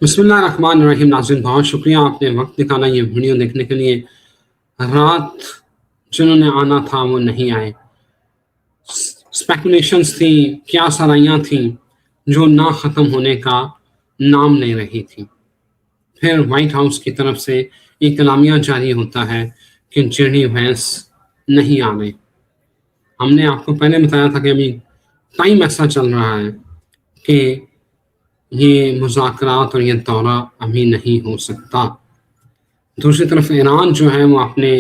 بسم اللہ الرحمن الرحیم. ناظرین بہت شکریہ آپ نے وقت نکالا یہ ویڈیو دیکھنے کے لیے. رات جنہوں نے آنا تھا وہ نہیں آئے. اسپیکولیشنز تھیں، کیا سرائیاں تھیں جو نہ ختم ہونے کا نام لے رہی تھی. پھر وائٹ ہاؤس کی طرف سے ایک اعلامیہ جاری ہوتا ہے کہ جیڈی وینس نہیں آ رہے. ہم نے آپ کو پہلے بتایا تھا کہ ابھی ٹائم ایسا چل رہا ہے کہ یہ مذاکرات اور یہ دورہ ابھی نہیں ہو سکتا. دوسری طرف ایران جو ہے وہ اپنے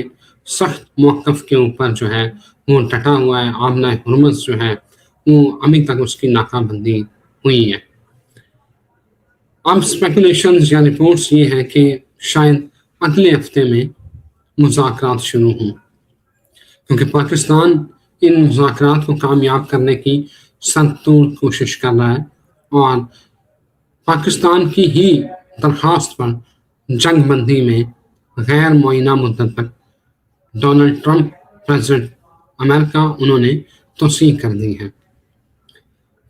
سخت موقف کے اوپر جو ہے وہ ڈٹا ہوا ہے. آمنہ ہرمز جو ہے وہ ابھی تک اس کی ناکہ بندی ہوئی ہے. اب اسپیکولیشنز یا رپورٹس یہ ہیں کہ شاید اگلے ہفتے میں مذاکرات شروع ہوں، کیونکہ پاکستان ان مذاکرات کو کامیاب کرنے کی سرتوڑ کوشش کر رہا ہے اور پاکستان کی ہی درخواست پر جنگ بندی میں غیر معینہ مدت تک ڈونلڈ ٹرمپ پریزیڈنٹ امریکہ انہوں نے توسیع کر دی ہے.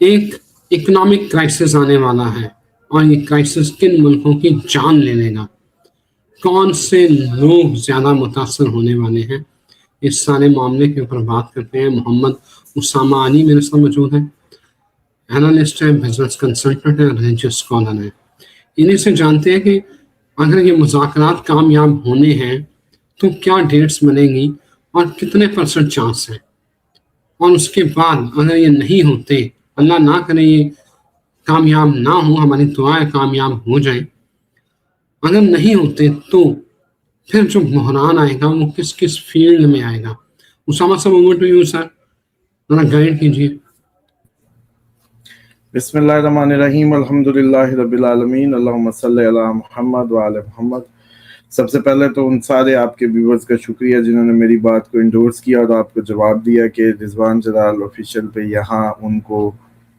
ایک اکنامک کرائسس آنے والا ہے اور یہ کرائسس کن ملکوں کی جان لے لے گا، کون سے لوگ زیادہ متاثر ہونے والے ہیں، اس سارے معاملے کے اوپر بات کرتے ہیں. محمد اسامہ علی میرے ساتھ موجود ہیں، اینالسٹ ہے، بزنس کنسلٹنٹ ہے، ریلیجیس اسکالر ہے. انہیں سے جانتے ہیں کہ اگر یہ مذاکرات کامیاب ہونے ہیں تو کیا ڈیٹس ملیں گی اور کتنے % چانس ہیں، اور اس کے بعد اگر یہ نہیں ہوتے، اللہ نہ کرے یہ کامیاب نہ ہو، ہماری دعائیں کامیاب ہو جائیں، اگر نہیں ہوتے تو پھر جو بحران آئے گا وہ کس کس فیلڈ میں آئے گا. اسامہ صاحب اوور ٹو یو سر، ذرا گائیڈ کیجیے. بسم اللہ الرحمن الرحیم. الحمدللہ رب العالمین. اللہم صلی علی محمد وعلی محمد. سب سے پہلے تو ان سارے آپ کے ویورز کا شکریہ جنہوں نے میری بات کو انڈورس کیا اور آپ کو جواب دیا کہ رضوان جلال آفیشیل پہ یہاں ان کو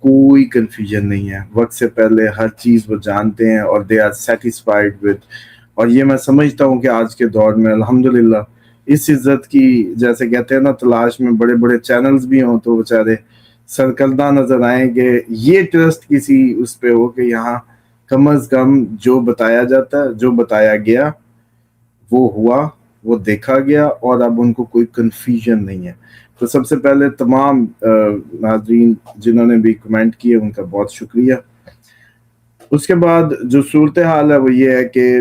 کوئی کنفیوژن نہیں ہے. وقت سے پہلے ہر چیز وہ جانتے ہیں اور دے آر سیٹسفائیڈ ود. اور یہ میں سمجھتا ہوں کہ آج کے دور میں الحمدللہ اس عزت کی، جیسے کہتے ہیں نا، تلاش میں بڑے بڑے چینلز بھی ہوں تو بیچارے سرکردہ نظر آئیں کہ یہ ٹرسٹ کسی اس پہ ہو کہ یہاں کم از کم جو بتایا جاتا ہے، جو بتایا گیا وہ ہوا، وہ دیکھا گیا، اور اب ان کو کوئی کنفیوژن نہیں ہے. تو سب سے پہلے تمام ناظرین جنہوں نے بھی کمنٹ کیے ان کا بہت شکریہ. اس کے بعد جو صورتحال ہے وہ یہ ہے کہ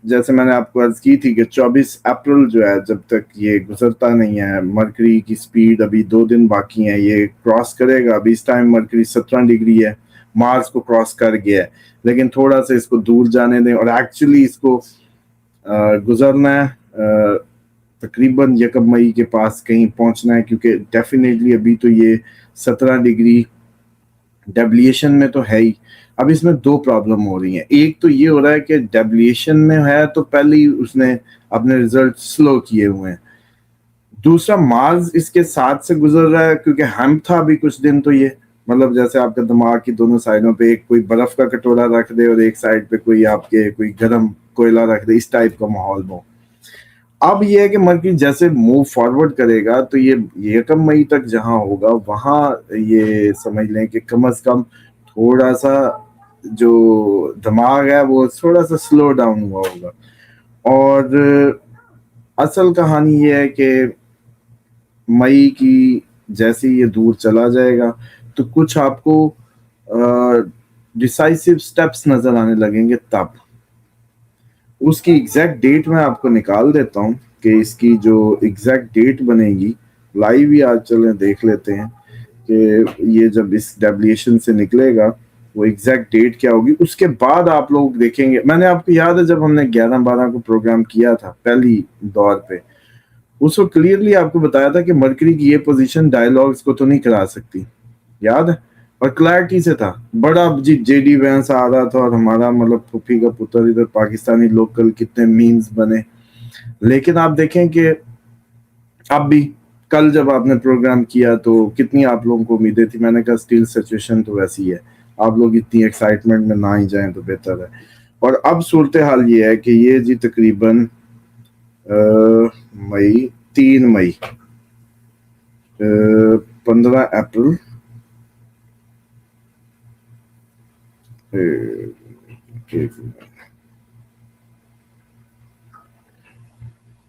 جیسے میں نے آپ کو عرض کی تھی کہ 24 اپریل جو ہے، جب تک یہ گزرتا نہیں ہے، مرکری کی سپیڈ ابھی 2 دن باقی ہیں، یہ کراس کرے گا. ابھی اس ٹائم مرکری 17 ڈگری ہے، مارس کو کراس کر گیا ہے، لیکن تھوڑا سا اس کو دور جانے دیں. اور ایکچولی اس کو گزرنا ہے تقریباً 1 مئی کے پاس کہیں پہنچنا ہے، کیونکہ ڈیفینیٹلی ابھی تو یہ 17 ڈگری ڈیویلیشن میں تو ہے ہی. اب اس میں 2 پرابلم ہو رہی ہیں. ایک تو یہ ہو رہا ہے کہ ڈیویلیشن میں ہے تو پہلے ہی اس نے اپنے ریزلٹ سلو کیے ہوئے ہیں. دوسرا مارس اس کے ساتھ سے گزر رہا ہے، کیونکہ ہم تھا ابھی کچھ دن تو یہ مطلب جیسے آپ کا دماغ کی دونوں سائڈوں پہ ایک کوئی برف کا کٹورا رکھ دے اور ایک سائڈ پہ کوئی آپ کے کوئی گرم کوئلہ رکھ دے، اس ٹائپ کا ماحول ہو. اب یہ ہے کہ مرکز جیسے موو فارورڈ کرے گا تو یہ 1 مئی تک جہاں ہوگا وہاں یہ سمجھ لیں کہ کم از کم تھوڑا سا جو دماغ ہے وہ تھوڑا سا سلو ڈاؤن ہوا ہوگا. اور اصل کہانی یہ ہے کہ مئی کی جیسے یہ دور چلا جائے گا تو کچھ آپ کو ڈیسائسو سٹیپس نظر آنے لگیں گے. تب اس کی ایگزیکٹ ڈیٹ میں آپ کو نکال دیتا ہوں کہ اس کی جو ایگزیکٹ ڈیٹ بنے گی لائیو ہی آج چلیں دیکھ لیتے ہیں کہ یہ جب اس ڈیویلیشن سے نکلے گا وہ ایگزیکٹ ڈیٹ کیا ہوگی. اس کے بعد آپ لوگ دیکھیں گے، میں نے آپ کو یاد ہے جب ہم نے 11-12 کو پروگرام کیا تھا پہلی دور پہ، اس وقت کلیئرلی آپ کو بتایا تھا کہ مرکری کی یہ پوزیشن ڈائیلاگز کو تو نہیں کرا سکتی، یاد ہے، اور کلیئرٹی سے تھا. بڑا جے ڈی وینس آ رہا تھا اور ہمارا مطلب پھوپھی کا پتر ادھر پاکستانی لوکل کتنے میمز بنے. لیکن آپ دیکھیں کہ اب بھی کل جب آپ نے پروگرام کیا تو کتنی آپ لوگوں کو امیدیں تھی. میں نے کہا اسٹل سچویشن تو ویسی ہے، آپ لوگ اتنی ایکسائٹمنٹ میں نہ ہی جائیں تو بہتر ہے. اور اب صورتحال یہ ہے کہ یہ جی تقریباً 3 مئی 15 اپریل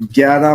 11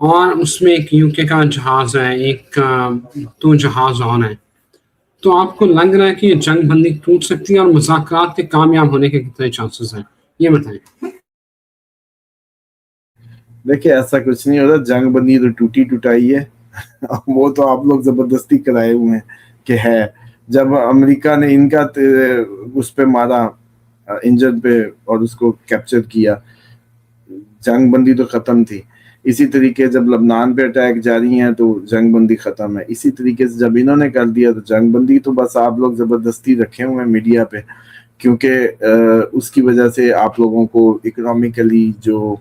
اور اس میں ایک UK کا جہاز ہے, ایک 2 جہاز اور ہیں. تو آپ کو لگ رہا ہے کہ یہ جنگ بندی ٹوٹ سکتی ہے, اور مذاکرات کے کامیاب ہونے کے کتنے چانسز ہیں, یہ بتائیں. دیکھیں ایسا کچھ نہیں ہوتا, جنگ بندی تو ٹوٹی ٹوٹائی ہے. وہ تو آپ لوگ زبردستی کرائے ہوئے ہیں کہ ہے. جب امریکہ نے ان کا اس پہ مارا انجن پہ اور اس کو کیپچر کیا, جنگ بندی تو ختم تھی. اسی طریقے جب لبنان پہ اٹیک جاری ہیں تو جنگ بندی ختم ہے. اسی طریقے سے جب انہوں نے کر دیا تو جنگ بندی تو بس آپ لوگ زبردستی رکھے ہوئے ہیں میڈیا پہ, کیونکہ اس کی وجہ سے آپ لوگوں کو اکنامیکلی جو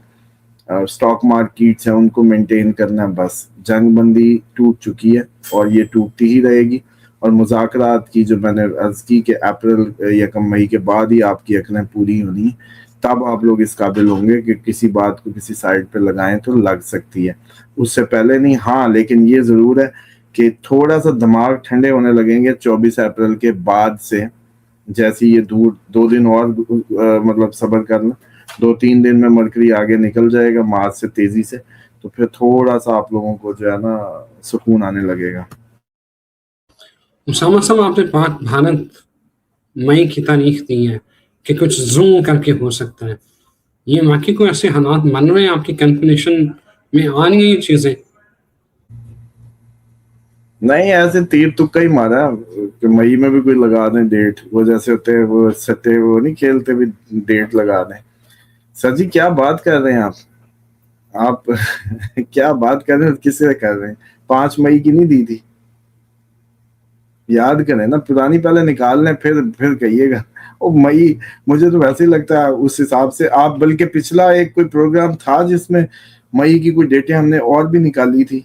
اسٹاک مارکیٹس ہیں ان کو مینٹین کرنا ہے. بس جنگ بندی ٹوٹ چکی ہے اور یہ ٹوٹتی ہی رہے گی. اور مذاکرات کی جو میں نے عرض کی کہ اپریل 1 مئی کے بعد ہی آپ کی عقلیں پوری ہونی, تب آپ لوگ اس قابل ہوں گے کہ کسی بات کو کسی سائڈ پہ لگائیں تو لگ سکتی ہے, اس سے پہلے نہیں. ہاں لیکن یہ ضرور ہے کہ تھوڑا سا دماغ ٹھنڈے ہونے لگیں گے 24 اپریل کے بعد سے. جیسی یہ 2 دن اور مطلب صبر کرنا, 2-3 دن میں مرکری آگے نکل جائے گا مارچ سے تیزی سے, تو پھر تھوڑا سا آپ لوگوں کو جو ہے نا سکون آنے لگے گا. اسامہ صاحب, آپ نے پاک بھارت مئی کی تاریخ دی ہے کہ کچھ زوم کر کے ہو سکتا ہے, یہ واقعی کو ایسے حالات بن رہے ہیں, آپ کی کیلکولیشن میں آ رہی ہیں یہ چیزیں؟ نہیں ایسے تیر تکا ہی مارا کہ مئی میں بھی کوئی لگا دیں ڈیٹ, وہ جیسے ہوتے ہیں وہ ستے وہ نہیں کھیلتے بھی ڈیٹ لگا دیں. سر جی کیا بات کر رہے ہیں آپ کیا بات کر رہے ہیں, کس سے کر رہے ہیں؟ 5 مئی کی نہیں دی تھی, یاد کریں نا, پرانی پہلے نکال لیں پھر کہیے گا. او مئی, مجھے تو ویسے ہی لگتا ہے اس حساب سے آپ, بلکہ پچھلا ایک کوئی پروگرام تھا جس میں مئی کی کوئی ڈیٹیں ہم نے اور بھی نکالی تھی,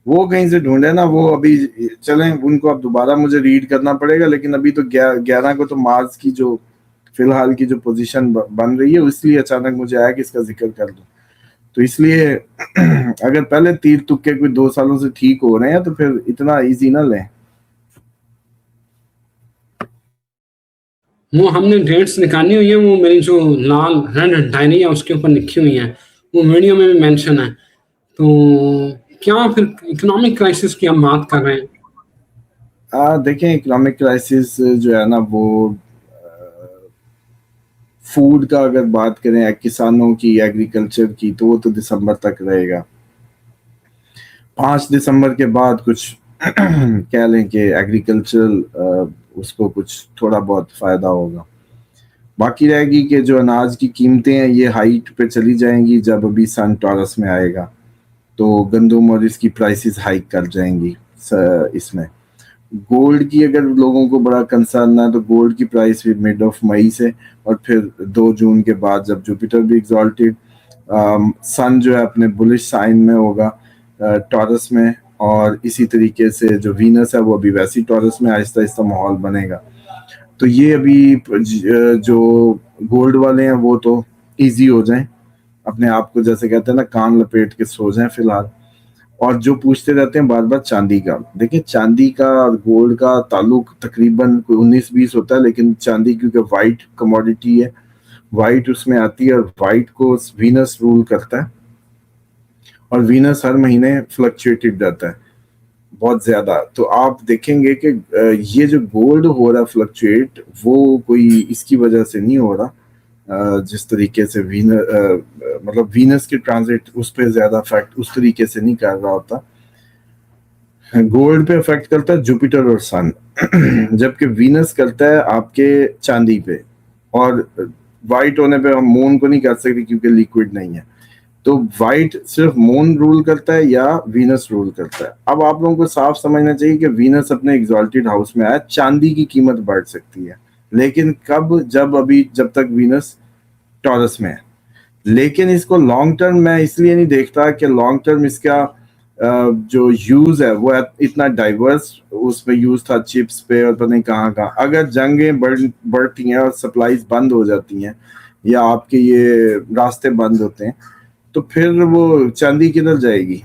وہ کہیں سے ڈھونڈے نا. وہ ابھی چلیں ان کو اب دوبارہ مجھے ریڈ کرنا پڑے گا, لیکن ابھی تو 11 کو تو مارچ کی جو فی الحال کی جو پوزیشن بن رہی ہے, اس لیے اچانک مجھے آیا کہ اس کا ذکر کر دوں. تو اس لیے اگر پہلے تیر تکے کوئی 2 سالوں سے ٹھیک ہو رہے ہیں تو پھر اتنا ایزی نہ لیں. وہ ہم نے ڈیٹس نکالی ہوئی ہیں, وہ میری جو لال ریڈ ڈائری ہے اس کے اوپر لکھی ہوئی ہیں, وہ ویڈیو میں بھی مینشن ہے. تو کیا پھر اکنامک کرائسس کی ہم بات کر رہے ہیں؟ دیکھیں اکنامک کرائسس جو ہے نا وہ فوڈ کا اگر بات کریں کسانوں کی, ایگریکلچر کی, تو وہ تو دسمبر تک رہے گا. 5 دسمبر کے بعد کچھ کہہ لیں کہ ایگریکلچرل اس کو کچھ تھوڑا بہت فائدہ ہوگا. باقی رہے گی کہ جو اناج کی قیمتیں ہیں یہ ہائٹ پہ چلی جائیں گی. جب ابھی سن ٹورس میں آئے گا تو گندم اور اس کی پرائسز ہائک کر جائیں گی. اس میں گولڈ کی اگر لوگوں کو بڑا کنسرن ہے تو گولڈ کی پرائس بھی مڈ آف مئی سے, اور پھر 2 جون کے بعد جب جوپیٹر بھی ایگزالٹیڈ, سن جو ہے اپنے بلش سائن میں ہوگا ٹورس میں, اور اسی طریقے سے جو وینس ہے وہ ابھی ویسی ٹورس میں آہستہ آہستہ ماحول بنے گا. تو یہ ابھی جو گولڈ والے ہیں وہ تو ایزی ہو جائیں, اپنے آپ کو جیسے کہتے ہیں نا کان لپیٹ کے سو جائیں فی الحال. اور جو پوچھتے رہتے ہیں بار بار چاندی کا, دیکھیں چاندی کا اور گولڈ کا تعلق تقریباً 19-20 ہوتا ہے, لیکن چاندی کیونکہ وائٹ کموڈیٹی ہے, وائٹ اس میں آتی ہے, اور وائٹ کو وینس رول کرتا ہے, اور وینس ہر مہینے فلکچویٹڈ رہتا ہے بہت زیادہ. تو آپ دیکھیں گے کہ یہ جو گولڈ ہو رہا ہے فلکچویٹ, وہ کوئی اس کی وجہ سے نہیں ہو رہا جس طریقے سے مطلب وینس کے ٹرانزٹ اس پہ زیادہ افیکٹ اس طریقے سے نہیں کر رہا ہوتا. گولڈ پہ افیکٹ کرتا ہے جوپیٹر اور سن, جبکہ وینس کرتا ہے آپ کے چاندی پہ, اور وائٹ ہونے پہ ہم مون کو نہیں کر سکتے کیونکہ لیکوڈ نہیں ہے. تو وائٹ صرف مون رول کرتا ہے یا وینس رول کرتا ہے. اب آپ لوگوں کو صاف سمجھنا چاہیے کہ وینس اپنے ایگزالٹیڈ ہاؤس میں آیا, چاندی کی قیمت بڑھ سکتی ہے, لیکن کب, جب تک وینس ٹورس میں ہے. لیکن اس کو لانگ ٹرم میں اس لیے نہیں دیکھتا کہ لانگ ٹرم اس کا جو یوز ہے وہ اتنا ڈائیورس اس میں یوز تھا, چپس پہ اور پتہ نہیں کہاں کہاں. اگر جنگیں بڑھتی ہیں اور سپلائیز بند ہو جاتی ہیں یا آپ کے یہ راستے بند ہوتے ہیں, تو پھر وہ چاندی کدھر جائے گی.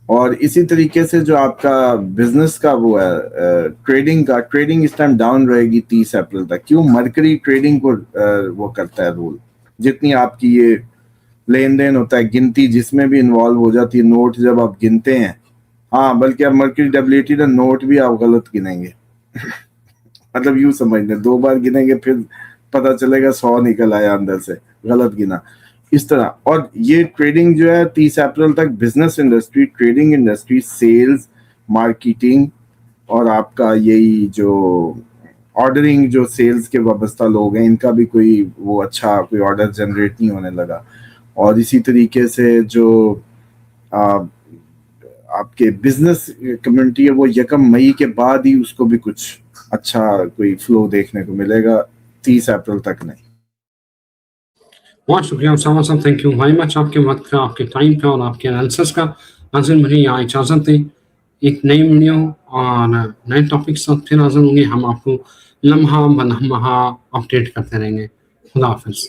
اور اسی طریقے سے جو آپ کا بزنس کا وہ ہے ٹریڈنگ اس ٹائم ڈاؤن رہے گی 30 اپریل تک. کیوں؟ مرکری ٹریڈنگ کو وہ کرتا ہے رول. جتنی آپ کی یہ لین دین ہوتا ہے, گنتی جس میں بھی انوالو ہو جاتی ہے. نوٹ جب آپ گنتے ہیں, ہاں بلکہ اب مرکیٹیبلٹی نا, نوٹ بھی آپ غلط گنیں گے. مطلب یوں سمجھ لیں 2 بار گنیں گے پھر پتہ چلے گا 100 نکل آیا اندر سے, غلط گنا اس طرح. اور یہ ٹریڈنگ جو ہے 30 اپریل تک business industry, trading industry, sales, marketing اور آپ کا یہی جو آرڈرنگ, جو سیلز کے وابستہ لوگ ہیں, ان کا بھی کوئی وہ اچھا کوئی آرڈر جنریٹ نہیں ہونے لگا. اور اسی طریقے سے جو آپ کے بزنس کمیونٹی ہے وہ 1 مئی کے بعد ہی اس کو بھی کچھ اچھا کوئی فلو دیکھنے کو ملے گا, 30 اپریل تک نہیں. بہت شکریہ اسامہ صاحب, تھینک یو ویری مچ آپ کے وقت کا, آپ کے ٹائم کا اور آپ کے انالیسس کا. ناظرین مجھے یہاں اجازت دیں, ایک نئی ویڈیو اور نئے ٹاپک ساتھ پھر حاضر ہوں گے. ہم آپ کو لمحہ بلمحہ اپڈیٹ کرتے رہیں گے. خدا حافظ.